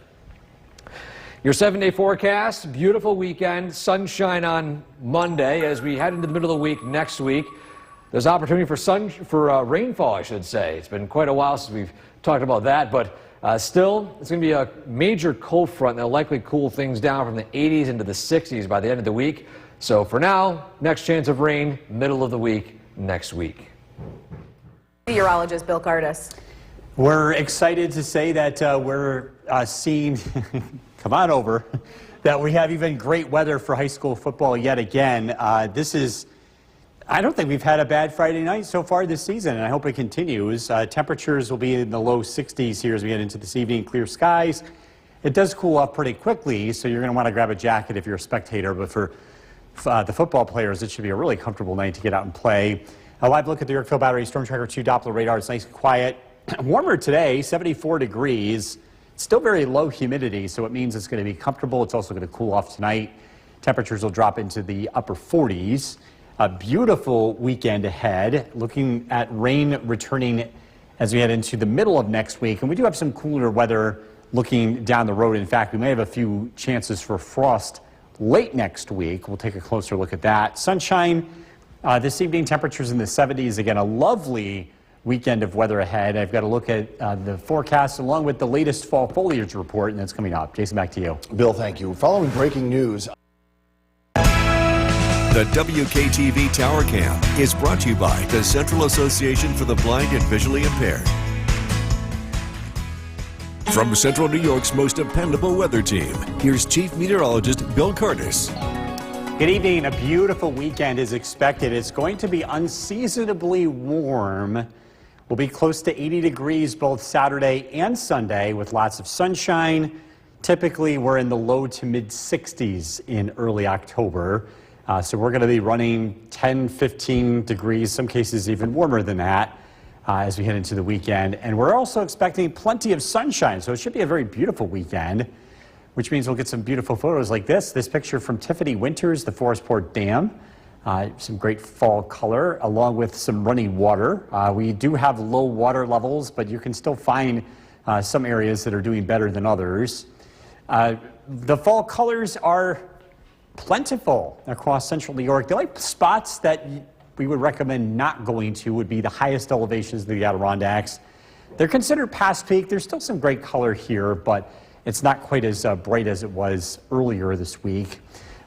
Your 7-day forecast, beautiful weekend, sunshine on Monday as we head into the middle of the week next week. There's opportunity for rainfall, I should say. It's been quite a while since we've talked about that, but still, it's going to be a major cold front that'll likely cool things down from the 80s into the 60s by the end of the week. So for now, next chance of rain, middle of the week next week. Meteorologist Bill Curtis. We're excited to say that we're seeing, come on over, that we have even great weather for high school football yet again. I don't think we've had a bad Friday night so far this season, and I hope it continues. Temperatures will be in the low 60s here as we get into this evening. Clear skies. It does cool off pretty quickly, so you're going to want to grab a jacket if you're a spectator. But for the football players, it should be a really comfortable night to get out and play. A live look at the Yorkville Battery Storm Tracker 2 Doppler radar. It's nice and quiet. Warmer today, 74 degrees. Still very low humidity, so it means it's going to be comfortable. It's also going to cool off tonight. Temperatures will drop into the upper 40s. A beautiful weekend ahead, looking at rain returning as we head into the middle of next week. And we do have some cooler weather looking down the road. In fact, we may have a few chances for frost late next week. We'll take a closer look at that. Sunshine this evening, temperatures in the 70s. Again, a lovely weekend of weather ahead. I've got to look at the forecast along with the latest fall foliage report, and that's coming up. Jason, back to you. Bill, thank you. Following breaking news. The WKTV Tower Cam is brought to you by the Central Association for the Blind and Visually Impaired. From Central New York's most dependable weather team, here's Chief Meteorologist Bill Curtis. Good evening. A beautiful weekend is expected. It's going to be unseasonably warm. We'll be close to 80 degrees both Saturday and Sunday with lots of sunshine. Typically, we're in the low to mid 60s in early October. So we're going to be running 10, 15 degrees, some cases even warmer than that as we head into the weekend. And we're also expecting plenty of sunshine, so it should be a very beautiful weekend, which means we'll get some beautiful photos like this. This picture from Tiffany Winters, the Forestport Dam. Some great fall color, along with some running water. We do have low water levels, but you can still find some areas that are doing better than others. The fall colors are plentiful across central New York. The only spots that we would recommend not going to would be the highest elevations of the Adirondacks. They're considered past peak. There's still some great color here, but it's not quite as bright as it was earlier this week.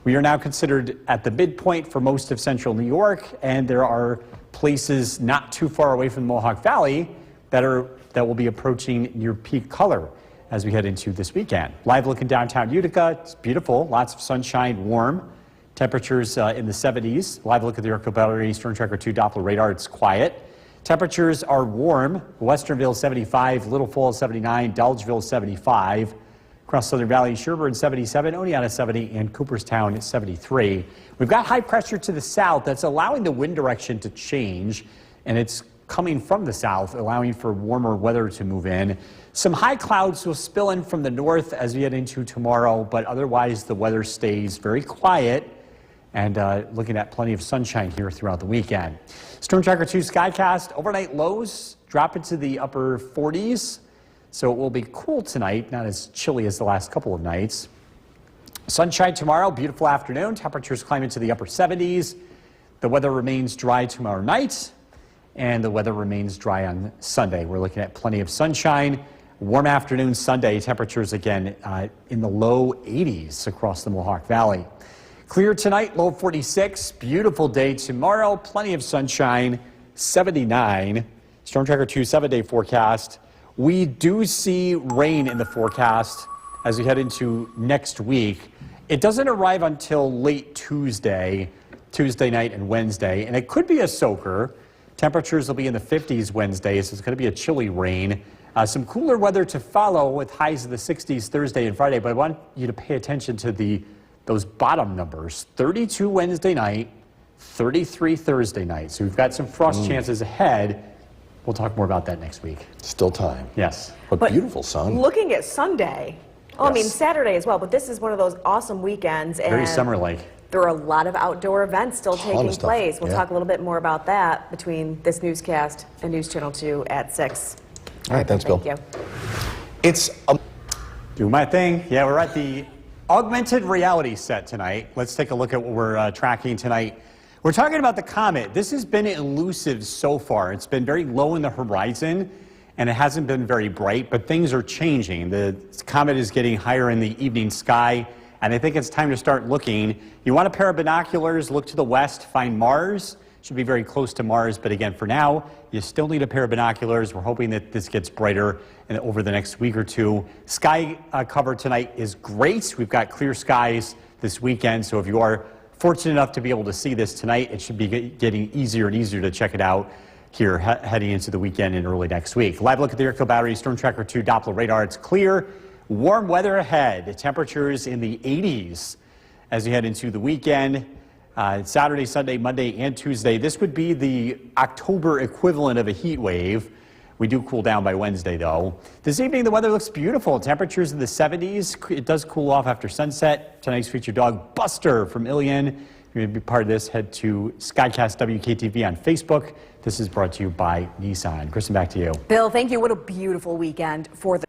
We are now considered at the midpoint for most of central New York, and there are places not too far away from the Mohawk Valley that will be approaching near peak color as we head into this weekend. Live look in downtown Utica. It's beautiful, lots of sunshine, warm. Temperatures in the 70s. Live look at the Oracle Battery Storm Tracker 2 Doppler radar. It's quiet. Temperatures are warm. Westernville 75, Little Falls 79, Dolgeville 75. Across Southern Valley, Sherburne 77, Oneonta 70, and Cooperstown 73. We've got high pressure to the south that's allowing the wind direction to change, and it's coming from the south, allowing for warmer weather to move in. Some high clouds will spill in from the north as we get into tomorrow, but otherwise the weather stays very quiet and looking at plenty of sunshine here throughout the weekend. Storm Tracker 2 Skycast, overnight lows drop into the upper 40s. So it will be cool tonight, not as chilly as the last couple of nights. Sunshine tomorrow, beautiful afternoon. Temperatures climb into the upper 70s. The weather remains dry tomorrow night, and the weather remains dry on Sunday. We're looking at plenty of sunshine. Warm afternoon Sunday, temperatures again in the low 80s across the Mohawk Valley. Clear tonight, low 46. Beautiful day tomorrow, plenty of sunshine, 79. Storm Tracker 2 7-day forecast. We do see rain in the forecast as we head into next week. It doesn't arrive until late Tuesday night and Wednesday, and it could be a soaker. Temperatures will be in the 50s Wednesday, so it's going to be a chilly rain. Some cooler weather to follow with highs in the 60s Thursday and Friday, but I want you to pay attention to those bottom numbers. 32 Wednesday night, 33 Thursday night. So we've got some frost chances ahead. We'll talk more about that next week. Still time. Yes. But beautiful sun. Looking at Sunday, I mean Saturday as well, but this is one of those awesome weekends. And Very summer-like. there are a lot of outdoor events still taking stuff, place. We'll yeah. talk a little bit more about that between this newscast and News Channel 2 at 6. All right, thanks, Bill. Thank you. It's Do my thing. Yeah, we're at the augmented reality set tonight. Let's take a look at what we're tracking tonight. We're talking about the comet. This has been elusive so far. It's been very low in the horizon, and it hasn't been very bright, but things are changing. The comet is getting higher in the evening sky, and I think it's time to start looking. You want a pair of binoculars, look to the west, find Mars. Should be very close to Mars, but again, for now, you still need a pair of binoculars. We're hoping that this gets brighter over the next week or two. Sky cover tonight is great. We've got clear skies this weekend, so if you are fortunate enough to be able to see this tonight, it should be getting easier and easier to check it out here heading into the weekend and early next week. Live look at the Oracle Battery Storm Tracker 2 Doppler radar. It's clear. Warm weather ahead. Temperatures in the 80s as we head into the weekend. Saturday, Sunday, Monday, and Tuesday. This would be the October equivalent of a heat wave. We do cool down by Wednesday, though. This evening, the weather looks beautiful. Temperatures in the 70s. It does cool off after sunset. Tonight's featured dog, Buster from Ilion. If you're going to be part of this, head to Skycast WKTV on Facebook. This is brought to you by Nissan. Kristen, back to you. Bill, thank you. What a beautiful weekend for the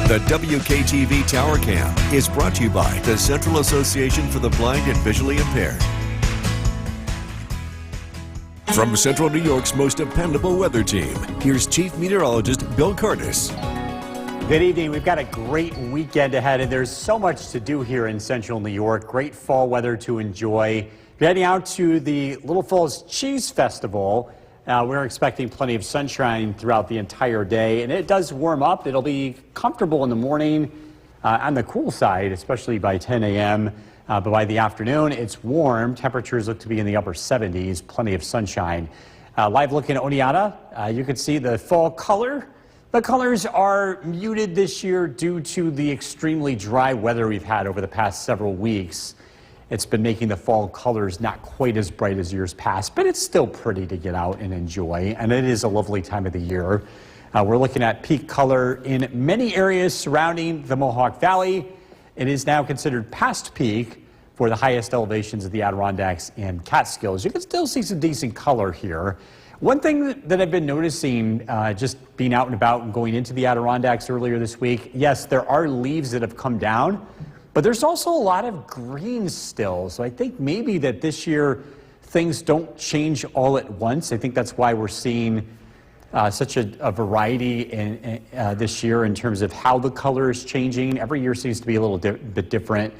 The WKTV Tower Cam is brought to you by the Central Association for the Blind and Visually Impaired. From Central New York's most dependable weather team, here's Chief Meteorologist Bill Curtis. Good evening. We've got a great weekend ahead, and there's so much to do here in Central New York. Great fall weather to enjoy. You're heading out to the Little Falls Cheese Festival. We're expecting plenty of sunshine throughout the entire day, and it does warm up. It'll be comfortable in the morning on the cool side, especially by 10 a.m. But by the afternoon, it's warm. Temperatures look to be in the upper 70s, plenty of sunshine. Live look in Oneonta, you can see the fall color. The colors are muted this year due to the extremely dry weather we've had over the past several weeks. It's been making the fall colors not quite as bright as years past, but it's still pretty to get out and enjoy, and it is a lovely time of the year. We're looking at peak color in many areas surrounding the Mohawk Valley. It is now considered past peak for the highest elevations of the Adirondacks and Catskills. You can still see some decent color here. One thing that I've been noticing just being out and about and going into the Adirondacks earlier this week, yes, there are leaves that have come down, but there's also a lot of green still. So I think maybe that this year things don't change all at once. I think that's why we're seeing such a variety in this year in terms of how the color is changing. Every year seems to be a little bit different.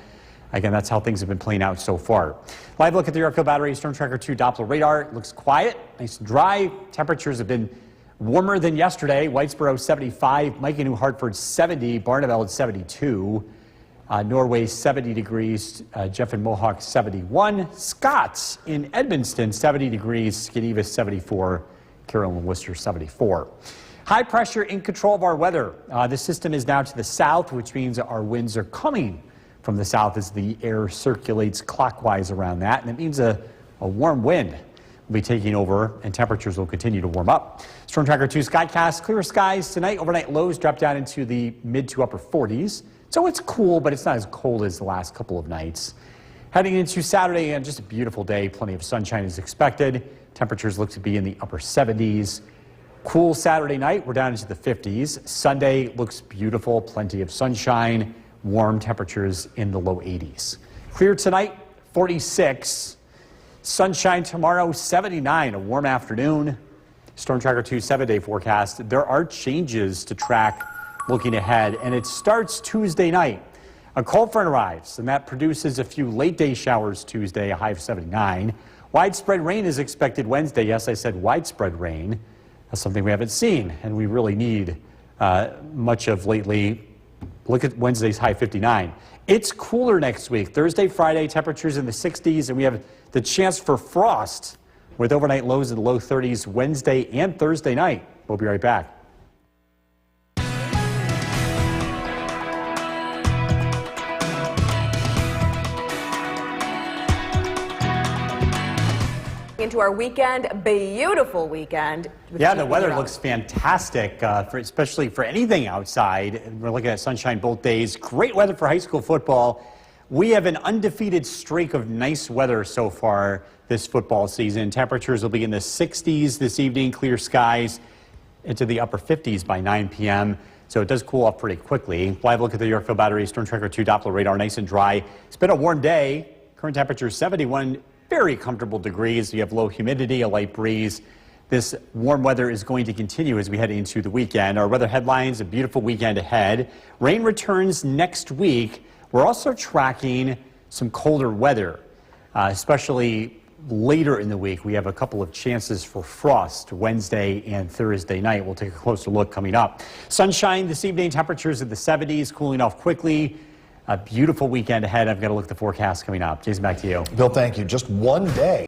Again, that's how things have been playing out so far. Live look at the Oracle Battery Storm Tracker 2 Doppler radar. It looks quiet, nice and dry. Temperatures have been warmer than yesterday. Whitesboro 75, Micah New Hartford 70, Barneveld 72. Norway 70 degrees, Jeff and Mohawk 71. Scott's in Edmonston 70 degrees, Geneva 74, Carroll and Worcester 74. High pressure in control of our weather. The system is now to the south, which means our winds are coming from the south as the air circulates clockwise around that. And it means a warm wind will be taking over and temperatures will continue to warm up. Storm Tracker 2 Skycast, clear skies tonight. Overnight lows drop down into the mid to upper 40s. So it's cool, but it's not as cold as the last couple of nights. Heading into Saturday, and just a beautiful day. Plenty of sunshine is expected. Temperatures look to be in the upper 70s. Cool Saturday night, we're down into the 50s. Sunday looks beautiful, plenty of sunshine, warm temperatures in the low 80s. Clear tonight, 46. Sunshine tomorrow, 79, a warm afternoon. Storm Tracker 2 7-day forecast. There are changes to track looking ahead, and it starts Tuesday night. A cold front arrives, and that produces a few late day showers Tuesday, a high of 79. Widespread rain is expected Wednesday. Yes, I said widespread rain. That's something we haven't seen, and we really need much of lately. Look at Wednesday's high 59. It's cooler next week. Thursday, Friday, temperatures in the 60s, and we have the chance for frost with overnight lows in the low 30s Wednesday and Thursday night. We'll be right back. Into our weekend, beautiful weekend. Yeah, the weather looks fantastic, especially for anything outside. We're looking at sunshine both days. Great weather for high school football. We have an undefeated streak of nice weather so far this football season. Temperatures will be in the 60s this evening, clear skies into the upper 50s by 9 p.m. So it does cool off pretty quickly. Live look at the Yorkville Battery Storm Tracker 2 Doppler radar, nice and dry. It's been a warm day. Current temperature 71. Very comfortable degrees. You have low humidity, a light breeze. This warm weather is going to continue as we head into the weekend. Our weather headlines, a beautiful weekend ahead. Rain returns next week. We're also tracking some colder weather, especially later in the week. We have a couple of chances for frost Wednesday and Thursday night. We'll take a closer look coming up. Sunshine this evening, temperatures in the 70s, cooling off quickly. A beautiful weekend ahead. I've got to look at the forecast coming up. Jason, back to you. Bill, thank you. Just one day.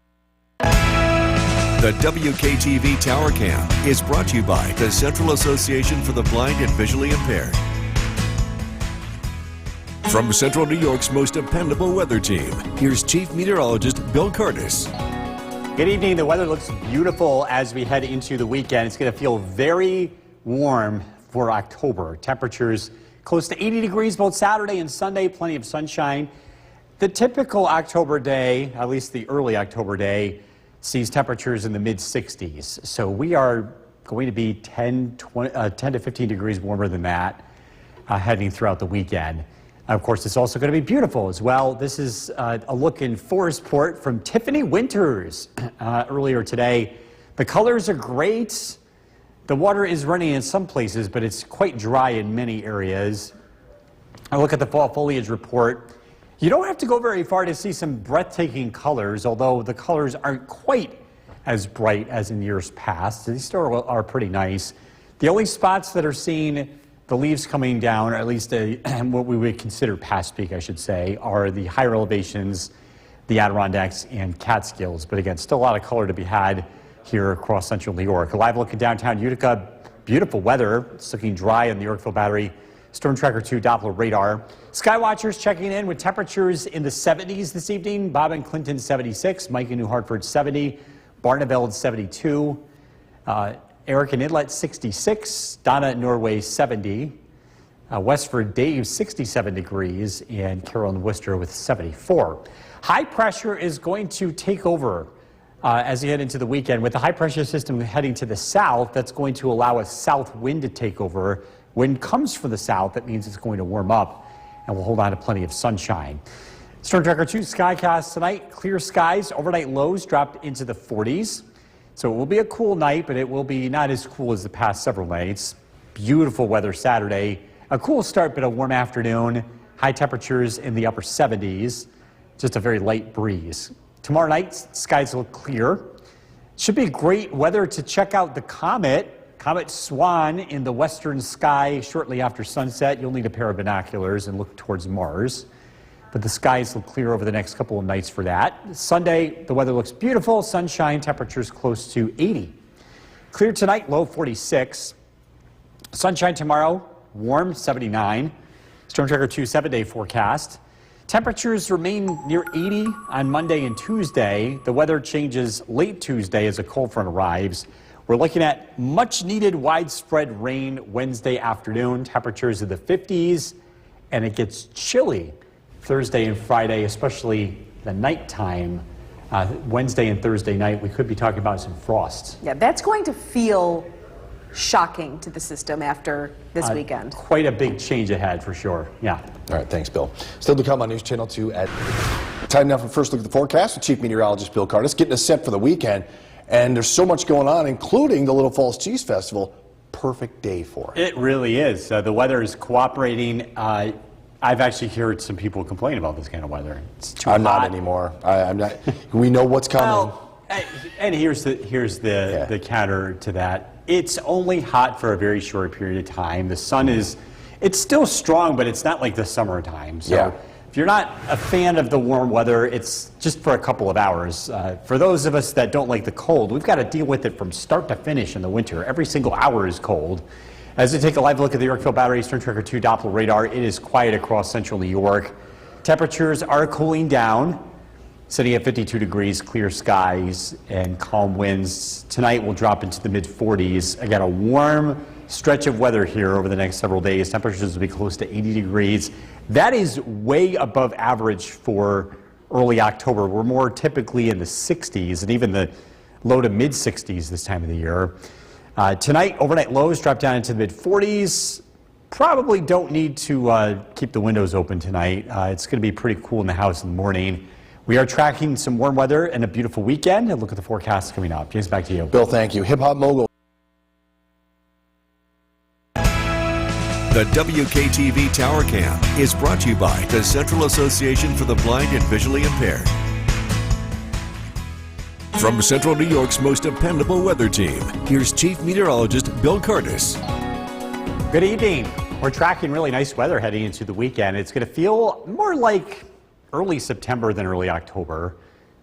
The WKTV Tower Cam is brought to you by the Central Association for the Blind and Visually Impaired. From Central New York's most dependable weather team, here's Chief Meteorologist Bill Curtis. Good evening. The weather looks beautiful as we head into the weekend. It's going to feel very warm for October. Temperatures close to 80 degrees both Saturday and Sunday, plenty of sunshine. The typical October day, at least the early October day, sees temperatures in the mid-60s. So we are going to be 10 to 15 degrees warmer than that heading throughout the weekend. Of course, it's also going to be beautiful as well. This is a look in Forestport from Tiffany Winters earlier today. The colors are great. The water is running in some places, but it's quite dry in many areas. I look at the fall foliage report. You don't have to go very far to see some breathtaking colors, although the colors aren't quite as bright as in years past. These still are pretty nice. The only spots that are seeing the leaves coming down, or at least what we would consider past peak, I should say, are the higher elevations, the Adirondacks and Catskills. But again, still a lot of color to be had here across central New York. A live look at downtown Utica. Beautiful weather. It's looking dry in the Yorkville Battery Storm Tracker 2 Doppler radar. Skywatchers checking in with temperatures in the 70s this evening. Bob and Clinton 76, Mike in New Hartford 70, Barneveld 72, Eric in Inlet 66, Donna in Norway 70, Westford Dave 67 degrees, and Carroll and Worcester with 74. High pressure is going to take over as you head into the weekend. With the high pressure system heading to the south, that's going to allow a south wind to take over. Wind comes from the south, that means it's going to warm up, and we'll hold on to plenty of sunshine. Storm Tracker 2 Skycast tonight, clear skies. Overnight lows dropped into the 40s. So it will be a cool night, but it will be not as cool as the past several nights. Beautiful weather Saturday. A cool start, but a warm afternoon. High temperatures in the upper 70s. Just a very light breeze. Tomorrow night, skies look clear. Should be great weather to check out the comet. Comet Swan in the western sky shortly after sunset. You'll need a pair of binoculars and look towards Mars. But the skies will clear over the next couple of nights for that. Sunday, the weather looks beautiful. Sunshine, temperatures close to 80. Clear tonight, low 46. Sunshine tomorrow, warm 79. Storm Tracker 2 7-day forecast. Temperatures remain near 80 on Monday and Tuesday. The weather changes late Tuesday as a cold front arrives. We're looking at much needed widespread rain Wednesday afternoon. Temperatures in the 50s, and it gets chilly Thursday and Friday, especially the nighttime. Wednesday and Thursday night, we could be talking about some frost. Yeah, that's going to feel shocking to the system after this weekend. Quite a big change ahead for sure. Yeah. All right, thanks, Bill. Still to come on News Channel 2 at time now for first look at the forecast with Chief Meteorologist Bill Curtis, getting us set for the weekend. And there's so much going on, including the Little Falls Cheese Festival. Perfect day for it. It really is. The weather is cooperating. I've actually heard some people complain about this kind of weather. It's too I'm hot. not anymore. I'm not. We know what's coming. Well, and here's the counter to that. It's only hot for a very short period of time. The sun it's still strong, but it's not like the summertime. So if you're not a fan of the warm weather, it's just for a couple of hours. For those of us that don't like the cold, we've got to deal with it from start to finish in the winter. Every single hour is cold. As we take a live look at the Yorkville Battery Storm Tracker 2 Doppler radar, it is quiet across central New York. Temperatures are cooling down, sitting at 52 degrees, clear skies and calm winds. Tonight will drop into the mid-40s. Again, a warm stretch of weather here over the next several days. Temperatures will be close to 80 degrees. That is way above average for early October. We're more typically in the 60s and even the low to mid-60s this time of the year. Tonight, overnight lows drop down into the mid-40s. Probably don't need to keep the windows open tonight. It's going to be pretty cool in the house in the morning. We are tracking some warm weather and a beautiful weekend. And look at the forecast coming up. James, back to you. Bill, thank you. Hip Hop Mogul. The WKTV Tower Cam is brought to you by the Central Association for the Blind and Visually Impaired. From Central New York's most dependable weather team, here's Chief Meteorologist Bill Curtis. Good evening. We're tracking really nice weather heading into the weekend. It's going to feel more like early September than early October,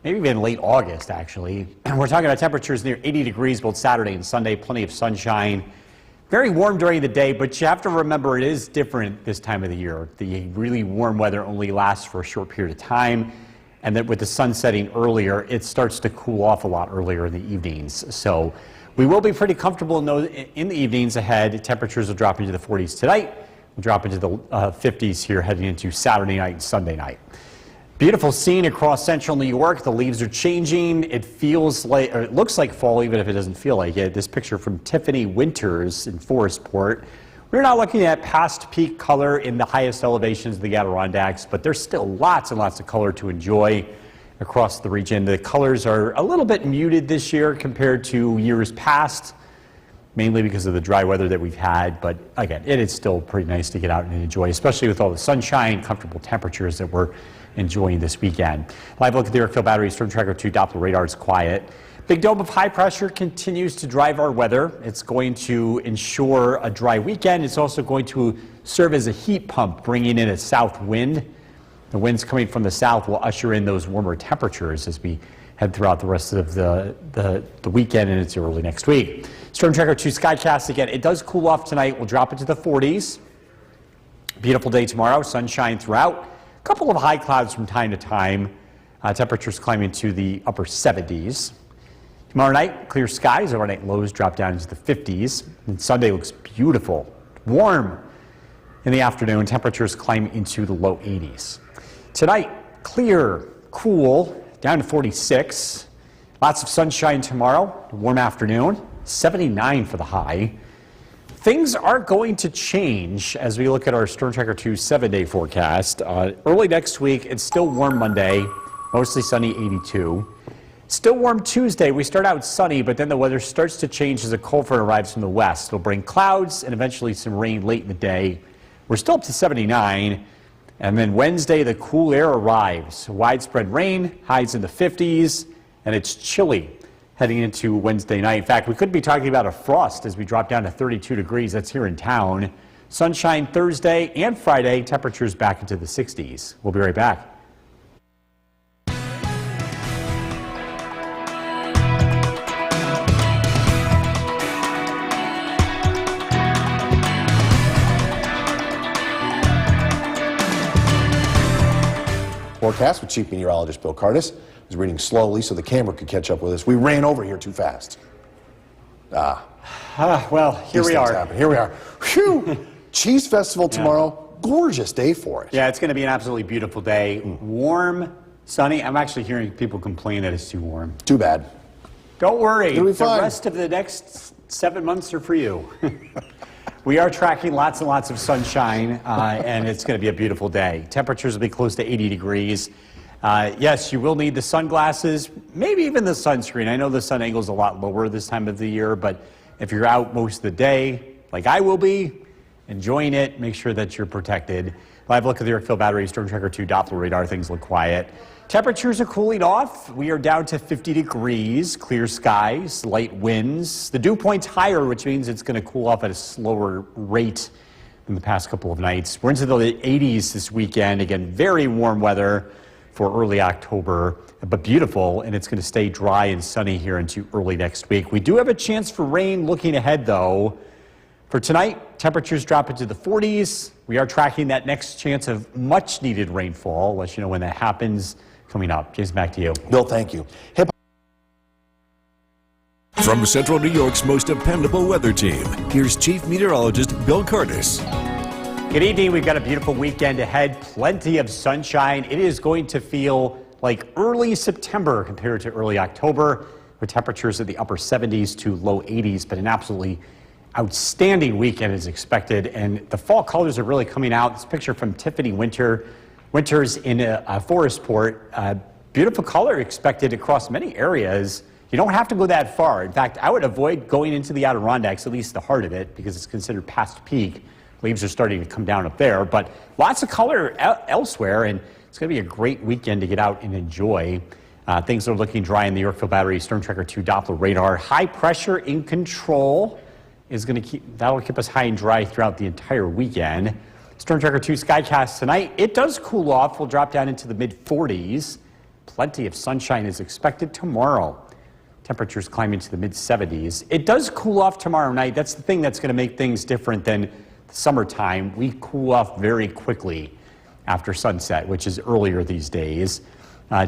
maybe even late August, actually. We're talking about temperatures near 80 degrees both Saturday and Sunday, plenty of sunshine. Very warm during the day, but you have to remember it is different this time of the year. The really warm weather only lasts for a short period of time, and that with the sun setting earlier, it starts to cool off a lot earlier in the evenings. So we will be pretty comfortable in the evenings ahead. Temperatures will drop into the 40s tonight. We'll drop into the 50s here heading into Saturday night and Sunday night. Beautiful scene across central New York. The leaves are changing. It feels like, or it looks like fall, even if it doesn't feel like it. This picture from Tiffany Winters in Forestport. We're not looking at past peak color in the highest elevations of the Adirondacks, but there's still lots and lots of color to enjoy across the region. The colors are a little bit muted this year compared to years past, mainly because of the dry weather that we've had. But again, it is still pretty nice to get out and enjoy, especially with all the sunshine, comfortable temperatures that we're enjoying this weekend. Live look at the Yorkville Battery Storm Tracker 2 Doppler radar is quiet. Big dome of high pressure continues to drive our weather. It's going to ensure a dry weekend. It's also going to serve as a heat pump, bringing in a south wind. The winds coming from the south will usher in those warmer temperatures as we head throughout the rest of the weekend and into early next week. Storm Tracker 2 Skycast again. It does cool off tonight. We'll drop into the 40s. Beautiful day tomorrow. Sunshine throughout. A couple of high clouds from time to time. Temperatures climbing to the upper 70s. Tomorrow night, clear skies. Overnight lows drop down into the 50s. And Sunday looks beautiful. Warm in the afternoon. Temperatures climb into the low 80s. Tonight, clear, cool, down to 46. Lots of sunshine tomorrow. Warm afternoon. 79 for the high. Things are going to change as we look at our Storm Tracker 2 7-day forecast. Early next week, it's still warm Monday. Mostly sunny, 82. Still warm Tuesday. We start out sunny, but then the weather starts to change as a cold front arrives from the west. It'll bring clouds and eventually some rain late in the day. We're still up to 79. And then Wednesday, the cool air arrives. Widespread rain, highs in the 50s, and it's chilly heading into Wednesday night. In fact, we could be talking about a frost as we drop down to 32 degrees. That's here in town. Sunshine Thursday and Friday, temperatures back into the 60s. We'll be right back. Forecast with Chief Meteorologist Bill Cardis. I was reading slowly so the camera could catch up with us. We ran over here too fast. Well, here These we things are. happen. Here we are. Whew. Cheese Festival tomorrow. Gorgeous day for it. Yeah, it's going to be an absolutely beautiful day. Warm, sunny. I'm actually hearing people complain that it's too warm. Too bad. Don't worry. It'll be The fine. rest of the next 7 months are for you. We are tracking lots and lots of sunshine, and it's going to be a beautiful day. Temperatures will be close to 80 degrees. Yes, you will need the sunglasses, maybe even the sunscreen. I know the sun angle is a lot lower this time of the year, but if you're out most of the day, like I will be, enjoying it, make sure that you're protected. Live look at the Yorkville Battery, Storm Tracker 2 Doppler radar. Things look quiet. Temperatures are cooling off. We are down to 50 degrees, clear skies, light winds. The dew point's higher, which means it's going to cool off at a slower rate than the past couple of nights. We're into the 80s this weekend. Again, very warm weather for early October, but beautiful, and it's going to stay dry and sunny here into early next week. We do have a chance for rain looking ahead, though. For tonight, temperatures drop into the 40s. We are tracking that next chance of much-needed rainfall. I'll let you know when that happens coming up. Jason, back to you. Bill, thank you. From Central New York's most dependable weather team, here's Chief Meteorologist Bill Cardis. Good evening. We've got a beautiful weekend ahead. Plenty of sunshine. It is going to feel like early September compared to early October, with temperatures in the upper 70s to low 80s, but an absolutely outstanding weekend is expected, and the fall colors are really coming out. This picture from Tiffany Winters in Forestport. Beautiful color expected across many areas. You don't have to go that far. In fact, I would avoid going into the Adirondacks, at least the heart of it, because it's considered past peak. Leaves are starting to come down up there, but lots of color elsewhere, and it's going to be a great weekend to get out and enjoy. Things are looking dry in the Yorkville Battery Storm Tracker 2 Doppler radar. High pressure in control is going to that'll keep us high and dry throughout the entire weekend. Storm Tracker 2 Skycast tonight. It does cool off. We'll drop down into the mid-40s. Plenty of sunshine is expected tomorrow. Temperatures climbing to the mid-70s. It does cool off tomorrow night. That's the thing that's going to make things different than the summertime. We cool off very quickly after sunset, which is earlier these days.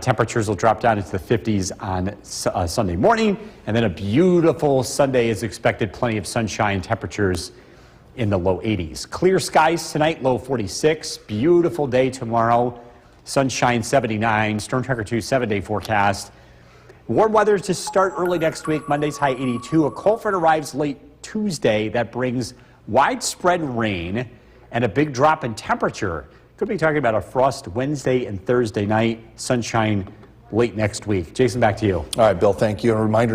Temperatures will drop down into the 50s on Sunday morning, and then a beautiful Sunday is expected. Plenty of sunshine, temperatures in the low 80s. Clear skies tonight, low 46. Beautiful day tomorrow, sunshine 79. Storm Tracker 2 7-day forecast. Warm weather to start early next week. Monday's high 82. A cold front arrives late Tuesday that brings widespread rain and a big drop in temperature. Could be talking about a frost Wednesday and Thursday night, sunshine late next week. Jason, back to you. All right, Bill, thank you. And a reminder, no